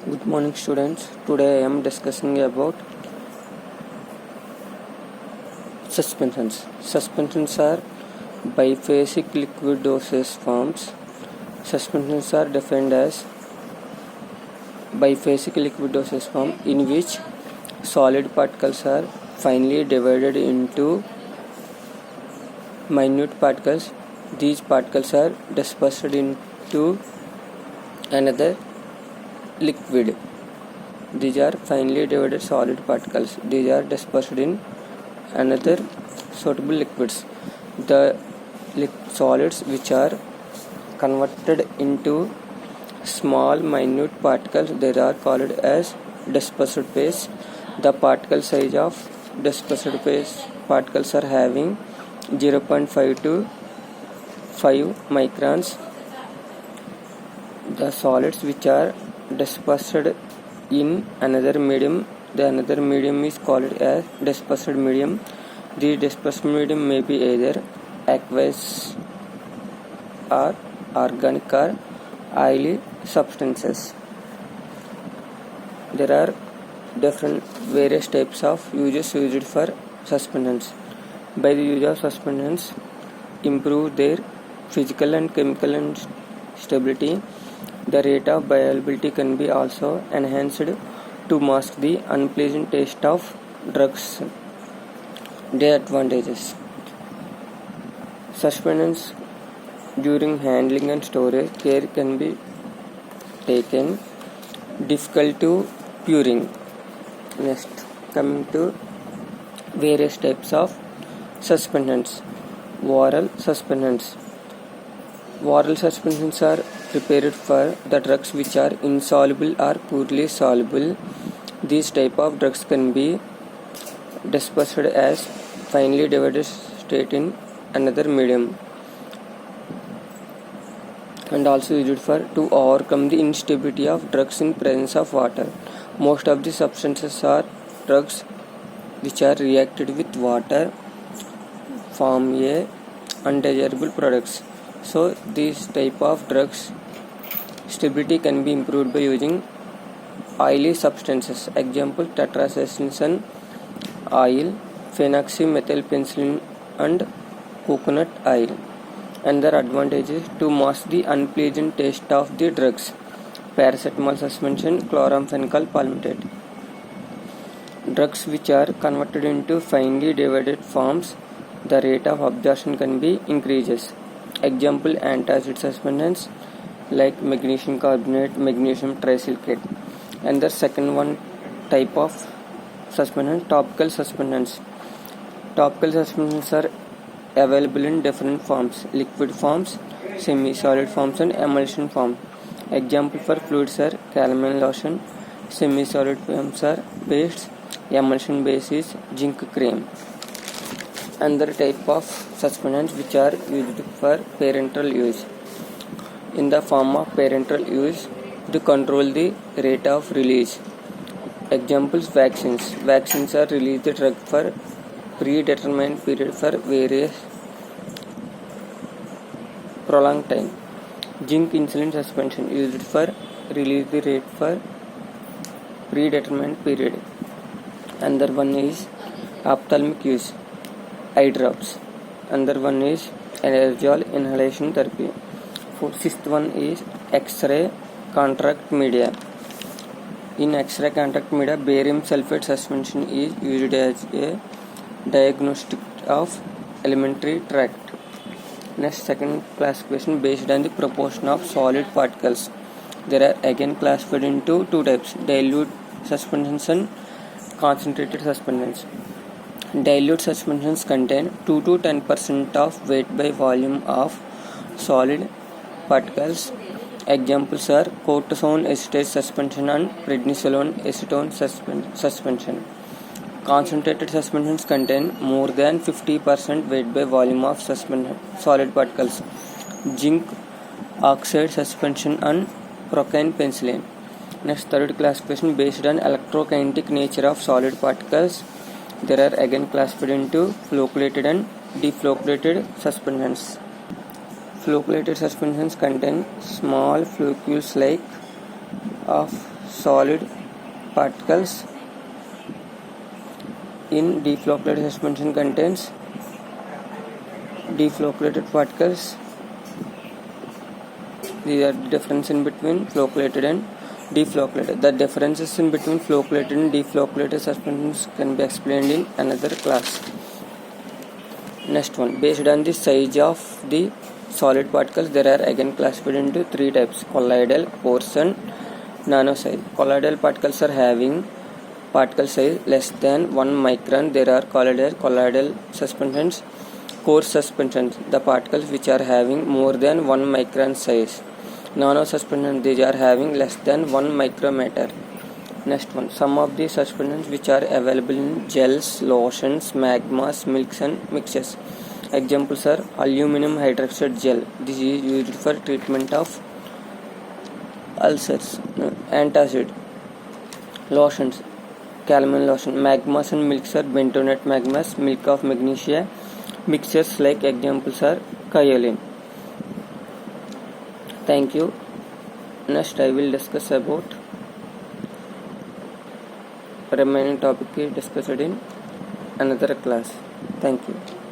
Good morning, students. Today I am discussing about suspensions. Suspensions are biphasic liquid gaseous forms. Suspensions are defined as biphasic liquid gaseous form in which solid particles are finely divided into minute particles. These particles are dispersed into another liquid. These are finely divided solid particles. These are dispersed in another suitable liquids. The solids which are converted into small minute particles, they are called as dispersed phase. The particle size of dispersed phase particles are having 0.5 to 5 microns. The solids which are dispersed in another medium, the another medium is called as dispersed medium. The dispersed medium may be either aqueous or organic or oily substances. There are various types of uses used for suspensions. By the use of suspensions, improve their physical and chemical stability. The rate of bioavailability can be also enhanced to mask the unpleasant taste of drugs. Their advantages: suspensions during handling and storage, care can be taken. Difficult to puring. Next, coming to various types of suspensions. Oral suspensions. Oral suspensions are prepared for the drugs which are insoluble or poorly soluble. These type of drugs can be dispersed as finely divided state in another medium, and also used for to overcome the instability of drugs in presence of water. Most of the substances are drugs which are reacted with water form a undesirable products. So these type of drugs stability can be improved by using oily substances. Example: tetracycline oil, phenoxymethylpenicillin and coconut oil. Another advantage is to mask the unpleasant taste of the drugs. Paracetamol suspension, chloramphenicol palmitate. Drugs which are converted into finely divided forms, the rate of absorption can be increases. Example: antacid suspensions like magnesium carbonate, magnesium trisilicate. And the second one type of suspension, topical suspensions. Topical suspensions are available in different forms: liquid forms, semi-solid forms and emulsion form. Example for fluids are calamine lotion, semi-solid forms are pastes, emulsion base is zinc cream. Another type of suspensions which are used for parenteral use. In the form of parenteral use, to control the rate of release. Examples: vaccines. Vaccines are released drug for predetermined period for various prolonged time. Zinc insulin suspension used for release the rate for predetermined period. Another one is ophthalmic use, eye drops. Another one is aerosol inhalation therapy. Sixth one is X-ray contrast media. In X-ray contrast media, barium sulfate suspension is used as a diagnostic of alimentary tract. Next, second classification based on the proportion of solid particles. There are again classified into two types: dilute suspensions and concentrated suspensions. Dilute suspensions contain 2 to 10% of weight by volume of solid particles. Examples are cortisone acetate suspension and prednisolone acetone suspension. Concentrated suspensions contain more than 50% weight by volume of solid particles. Zinc oxide suspension and procaine penicillin. Next, third classification based on electrokinetic nature of solid particles. There are again classified into flocculated and deflocculated suspensions. Flocculated suspensions contain small floccules of solid particles in deflocculated suspension contains deflocculated particles. These are the difference in between flocculated and deflocculated. The differences in between flocculated and deflocculated suspensions can be explained in another class. Next one, based on the size of the solid particles, there are again classified into three types: colloidal, coarse and nano size. Colloidal particles are having particle size less than 1 micron. There are colloidal suspensions. Coarse suspensions, the particles which are having more than 1 micron size. Nano suspensions, these are having less than 1 micrometer. Next one, some of the suspensions which are available in gels, lotions, magmas, milks and mixtures. Examples are aluminum hydroxide gel. This is used for treatment of ulcers. Antacid lotions, calamine lotion. Magmas and milks are bentonite magmas, milk of magnesia. Mixtures like examples are kaolin. Thank you. Next I will discuss about remaining topic is discussed in another class. Thank you.